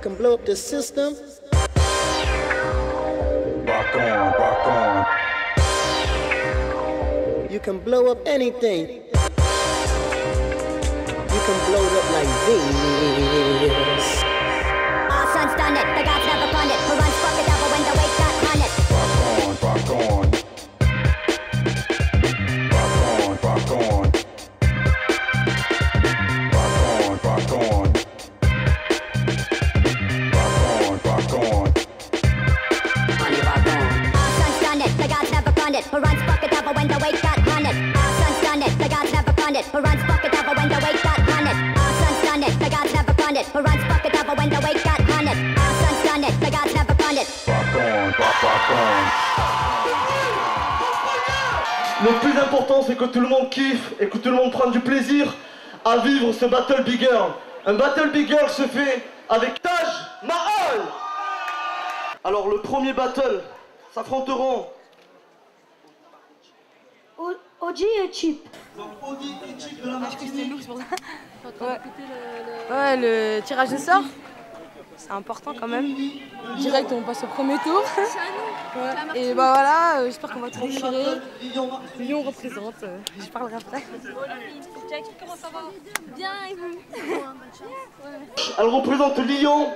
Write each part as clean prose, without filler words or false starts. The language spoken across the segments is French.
can blow up the system. Rock on, rock on. You can blow up anything. You can blow it up like this. Our sons done it, the gods never fund it. Who runs fuck the devil when the weight got hunted? Rock on, rock on. Rock on, rock on. Rock on, rock on. Rock on, rock on. Our sons done it, the gods never fund it. Who runs fuck the devil when the weight got hunted? Our sons done it, the gods never fund it. Who runs fuck the devil when the weight got hunted? Our sons done it, the gods never fund it. Who runs fuck the devil when the weight got hunted? Our sons done it, the gods never fund it. Rock on, rock on. Le plus important, c'est que tout le monde kiffe et que tout le monde prenne du plaisir à vivre ce Battle Big Girl. Un Battle Big Girl se fait avec Taj Mahal. Alors le premier battle s'affronteront OG et Chip. donc Audi et Chip de la Martinique. Ouais, le tirage de sort, c'est important quand même. Direct, on passe au premier tour. Ouais. Et bah voilà, j'espère qu'on va tout déchirer. Lyon représente, je parlerai après. Comment ça va? Bien, et vous? Elle représente Lyon.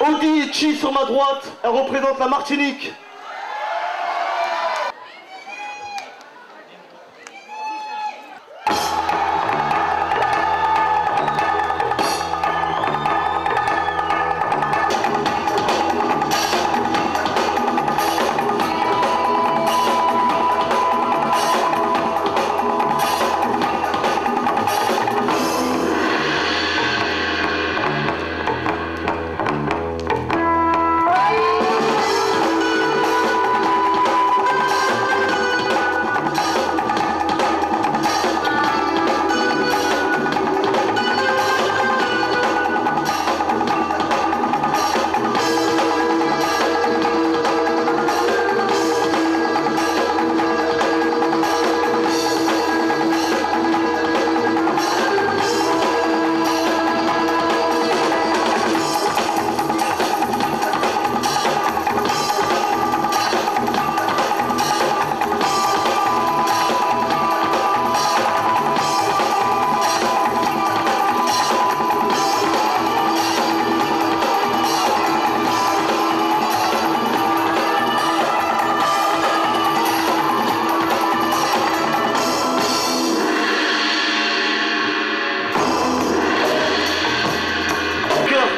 Audi et Chi sur ma droite, elle représente la Martinique.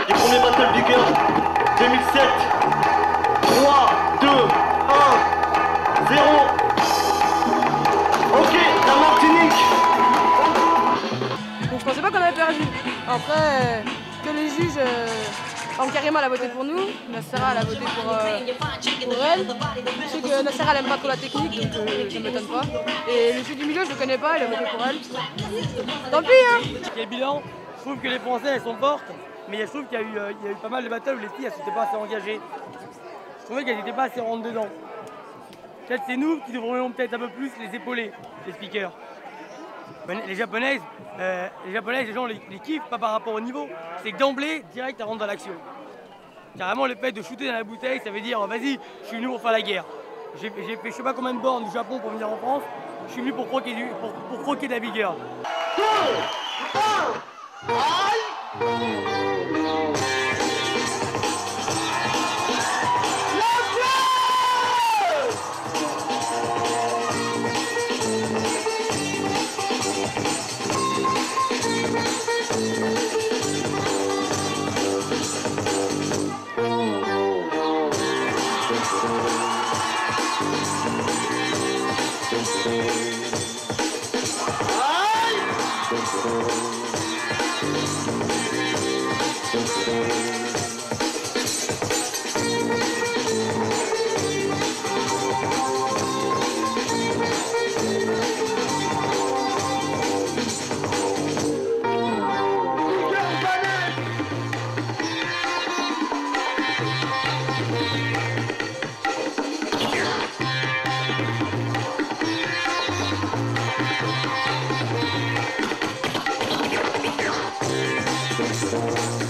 Premier Battle Big Girl 2007. 3, 2, 1, 0. Ok, la Martinique. Donc je pensais pas qu'on avait perdu. Après, que les juges, Karima elle a voté pour nous, Nassera elle a voté pour elle. Je sais que Nassera elle aime pas trop la technique, donc ça m'étonne pas. Et le juge du milieu je le connais pas, il a voté pour elle. Tant pis hein. Quel bilan? Je trouve que les Français elles sont fortes, mais je trouve qu'il y a eu pas mal de battles où les filles elles s'étaient pas assez engagées. Je trouvais qu'elles n'étaient pas assez rentres dedans. Peut-être c'est nous qui devrions peut-être un peu plus les épauler, les speakers. Les japonaises, les gens les kiffent pas par rapport au niveau. C'est que d'emblée, direct, elles rentrent dans l'action. Carrément, le fait de shooter dans la bouteille, ça veut dire vas-y, je suis venu pour faire la guerre. J'ai fait je sais pas combien de bornes du Japon pour venir en France. Je suis venu pour croquer, pour croquer de la big girl. 2, 1, aïe! Rock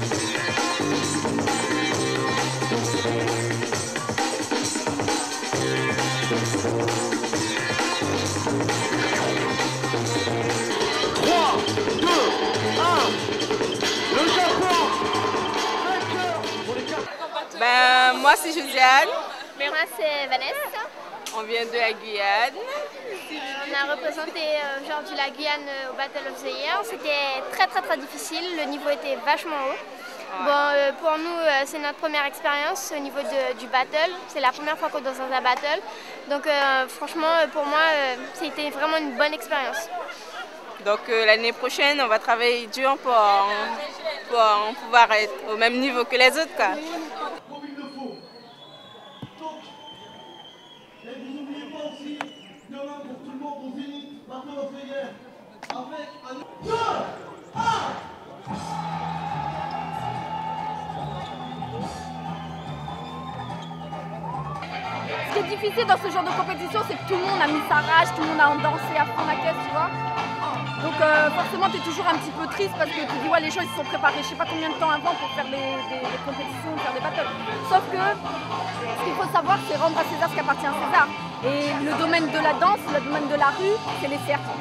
Moi, c'est Josiane. Moi, c'est Vanessa. On vient de la Guyane. On a représenté aujourd'hui la Guyane au Battle of the Year. C'était très difficile, le niveau était vachement haut. Bon, pour nous, c'est notre première expérience au niveau du battle. C'est la première fois qu'on est dans un battle. Donc franchement, pour moi, c'était vraiment une bonne expérience. Donc l'année prochaine, on va travailler dur pour pouvoir être au même niveau que les autres, quoi. Comme il le faut. Donc, et vous n'oubliez pas aussi, demain pour tout le monde, on finit Battle of the Year avec un 2, 1. Ce qui est difficile dans ce genre de compétition, c'est que tout le monde a mis sa rage, tout le monde a dansé à fond la caisse, tu vois. Donc forcément, tu es toujours un petit peu triste parce que tu dis, ouais, les gens ils se sont préparés je sais pas combien de temps avant pour faire des compétitions, faire des battles. Sauf que ce qu'il faut savoir, c'est rendre à César ce qui appartient à César. Et le domaine de la danse, le domaine de la rue, c'est les cercles.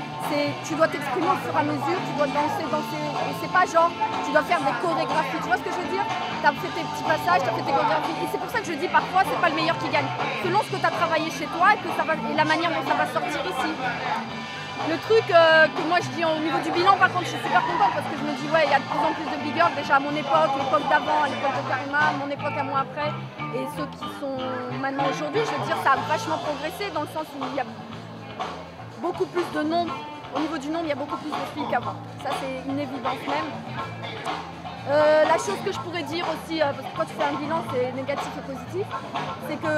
Tu dois t'exprimer au fur et à mesure, tu dois danser. Et c'est pas genre, tu dois faire des chorégraphies. Tu vois ce que je veux dire? Tu as fait tes petits passages, tu as fait tes chorégraphies. Et c'est pour ça que je dis parfois, c'est pas le meilleur qui gagne. Selon ce que tu as travaillé chez toi et la manière dont ça va sortir ici. Le truc que moi je dis au niveau du bilan, par contre, je suis super contente parce que je me dis, ouais, il y a de plus en plus de big girls, déjà à mon époque, l'époque d'avant, à l'époque de Karima, mon époque à moi après, et ceux qui sont maintenant aujourd'hui, je veux dire, ça a vachement progressé dans le sens où il y a beaucoup plus de nombre. Au niveau du nombre, il y a beaucoup plus de filles qu'avant. Ça, c'est une évidence même. La chose que je pourrais dire aussi, parce que quand tu fais un bilan, c'est négatif et positif, c'est que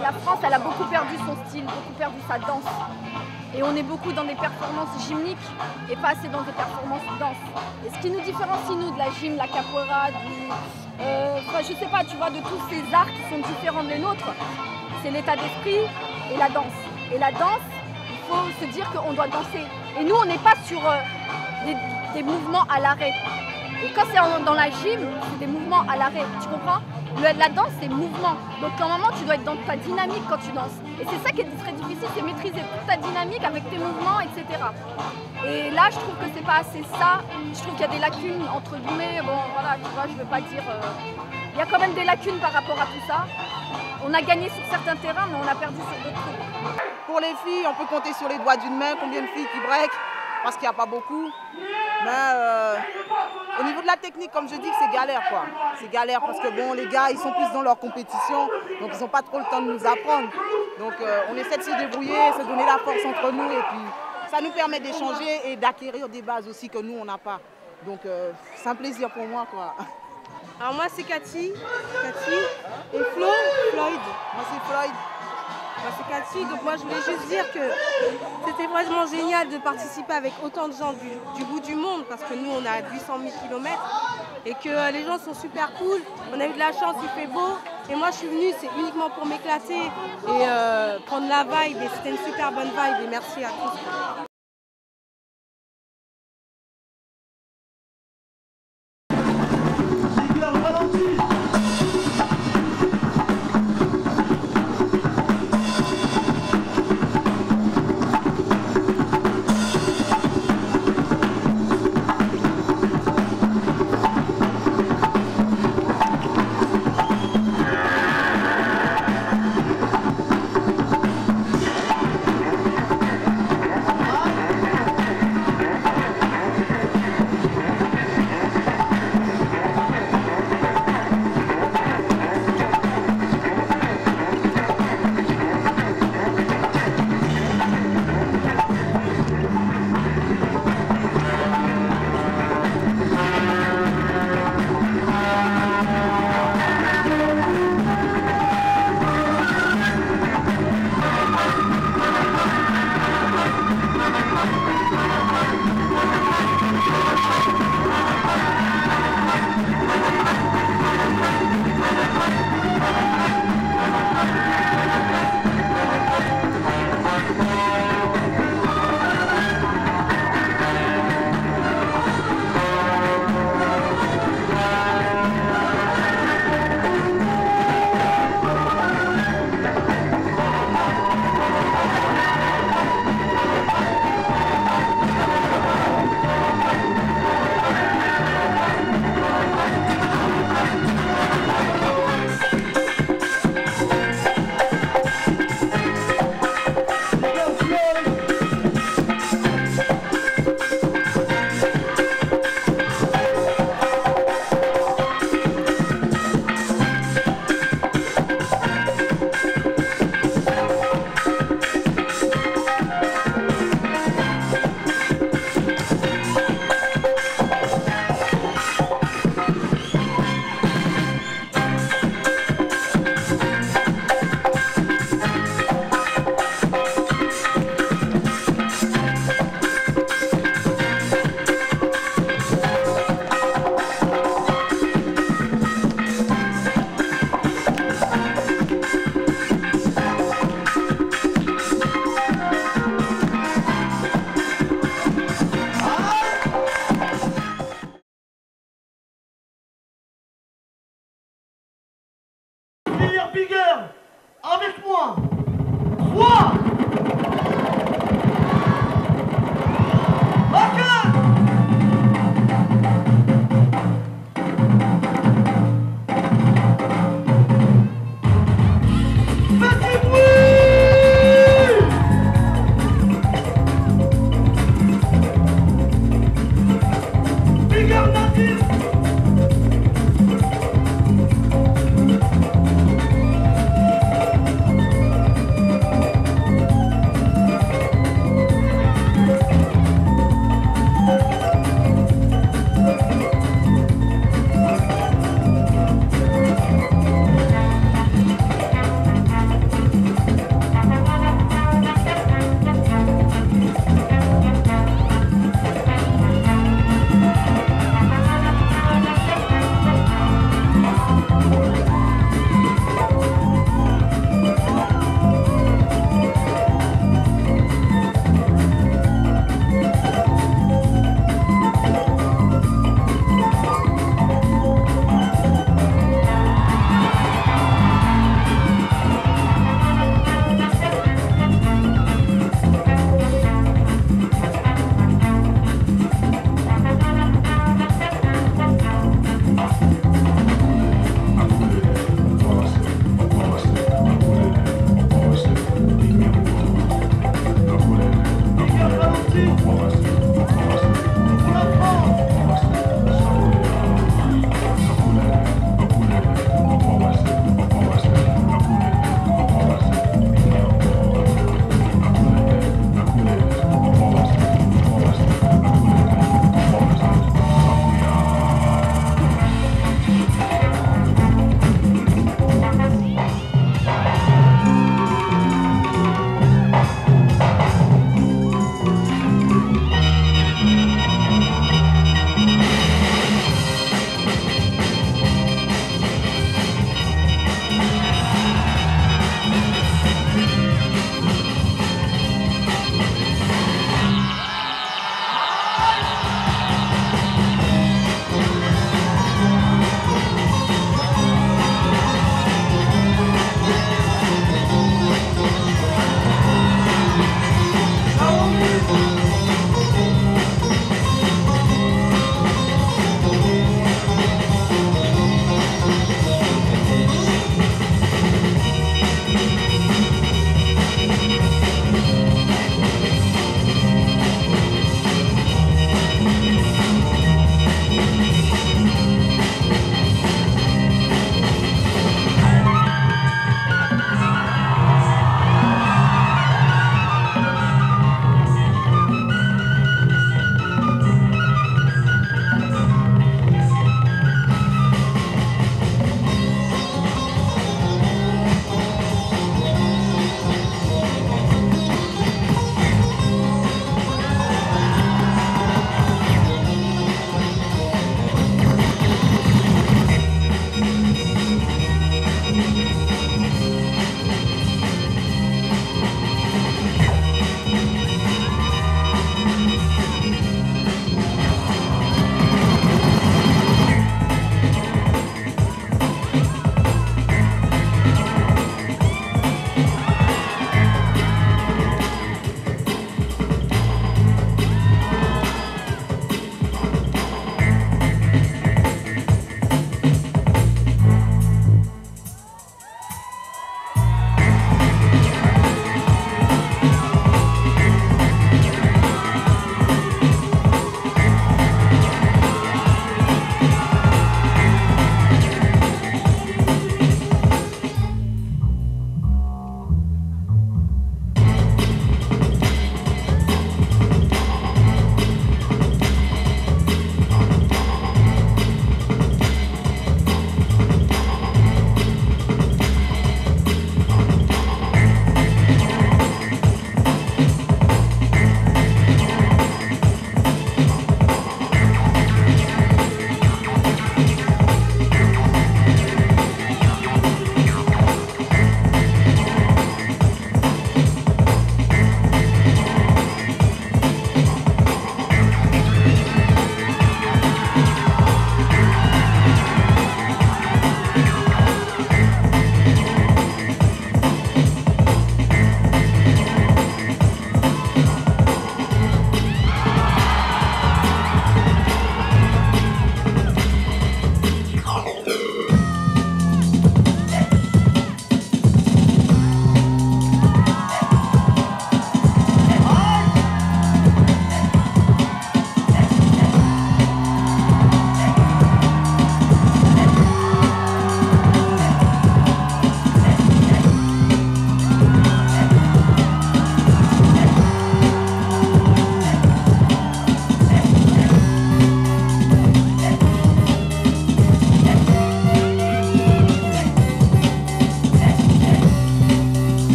la France, elle a beaucoup perdu son style, beaucoup perdu sa danse. Et on est beaucoup dans des performances gymniques et pas assez dans des performances danse. Et ce qui nous différencie, nous, de la gym, la capoeira, je sais pas, tu vois, de tous ces arts qui sont différents des nôtres, c'est l'état d'esprit et la danse. Et la danse, il faut se dire qu'on doit danser. Et nous, on n'est pas sur des mouvements à l'arrêt. Et quand c'est dans la gym, c'est des mouvements à l'arrêt, tu comprends? La danse, c'est mouvement. Donc normalement, tu dois être dans ta dynamique quand tu danses. Et c'est ça qui est très difficile, c'est maîtriser toute ta dynamique avec tes mouvements, etc. Et là, je trouve que c'est pas assez ça. Je trouve qu'il y a des lacunes, entre guillemets. Bon, voilà, tu vois, je veux pas dire... Il y a quand même des lacunes par rapport à tout ça. On a gagné sur certains terrains, mais on a perdu sur d'autres trucs. Pour les filles, on peut compter sur les doigts d'une main combien de filles qui break, parce qu'il n'y a pas beaucoup. Mais au niveau de la technique, comme je dis, c'est galère, quoi. C'est galère parce que bon, les gars, ils sont plus dans leur compétition, donc ils n'ont pas trop le temps de nous apprendre. Donc on essaie de se débrouiller, se donner la force entre nous, et puis ça nous permet d'échanger et d'acquérir des bases aussi que nous, on n'a pas. Donc c'est un plaisir pour moi, quoi. Alors moi, c'est Cathy et Floyd. Moi, c'est Floyd. Moi, c'est Cathy, donc moi je voulais juste dire que c'était vraiment génial de participer avec autant de gens du bout du monde, parce que nous on a 800 000 km et que les gens sont super cool, on a eu de la chance, il fait beau, et moi je suis venue, c'est uniquement pour m'éclater et prendre la vibe, et c'était une super bonne vibe, et merci à tous.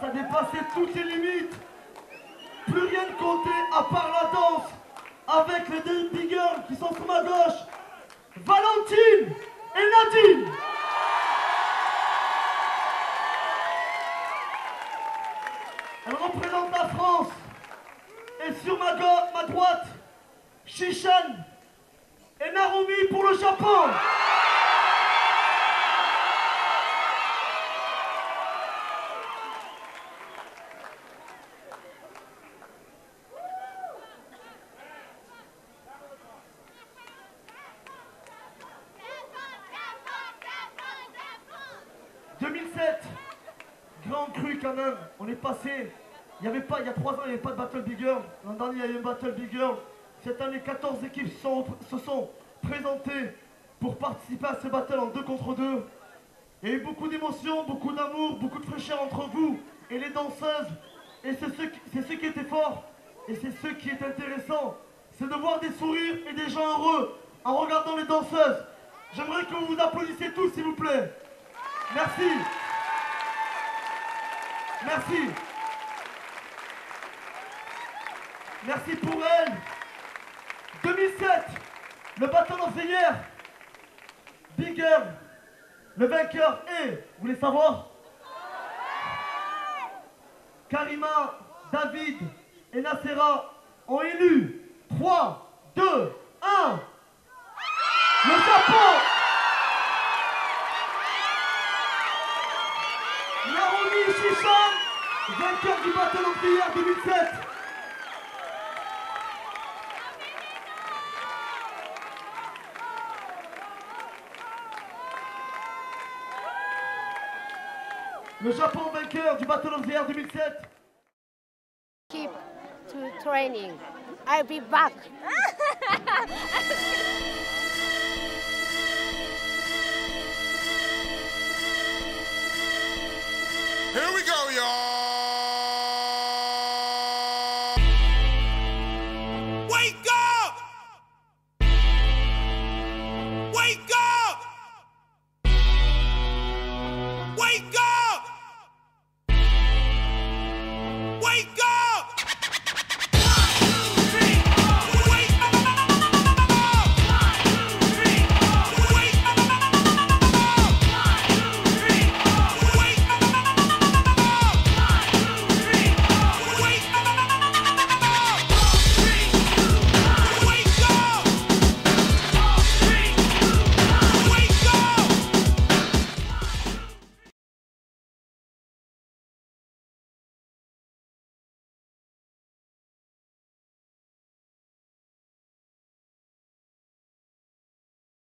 a dépassé toutes les limites. Plus rien ne comptait à part la danse. Avec les deux big girls qui sont sur ma gauche, Valentine et Nadine. Elle représente la France. Et sur ma droite, Shishan et Narumi pour le Japon. Grand cru quand même, on est passé, il y a 3 ans il n'y avait pas de Battle Big Girl, l'an dernier il y a eu un Battle Big Girl, cette année 14 équipes se sont présentées pour participer à ce battle en 2 contre 2. Il y a eu beaucoup d'émotions, beaucoup d'amour, beaucoup de fraîcheur entre vous et les danseuses, et c'est ce qui était fort, et c'est ce qui est intéressant, c'est de voir des sourires et des gens heureux en regardant les danseuses. J'aimerais que vous vous applaudissiez tous s'il vous plaît. Merci. Merci. Merci pour elle. 2007, le Battle of the Year. Big Girl, le vainqueur est, vous voulez savoir? Karima, David et Nacera ont élu 3, 2, 1. Le Japon. Narumi Shishan, vainqueur du Battle of the Year 2007. Le Japon vainqueur du Battle of the Year 2007. Keep to training. I'll be back. Here we go, y'all. Wake up! Wake up! Wake up!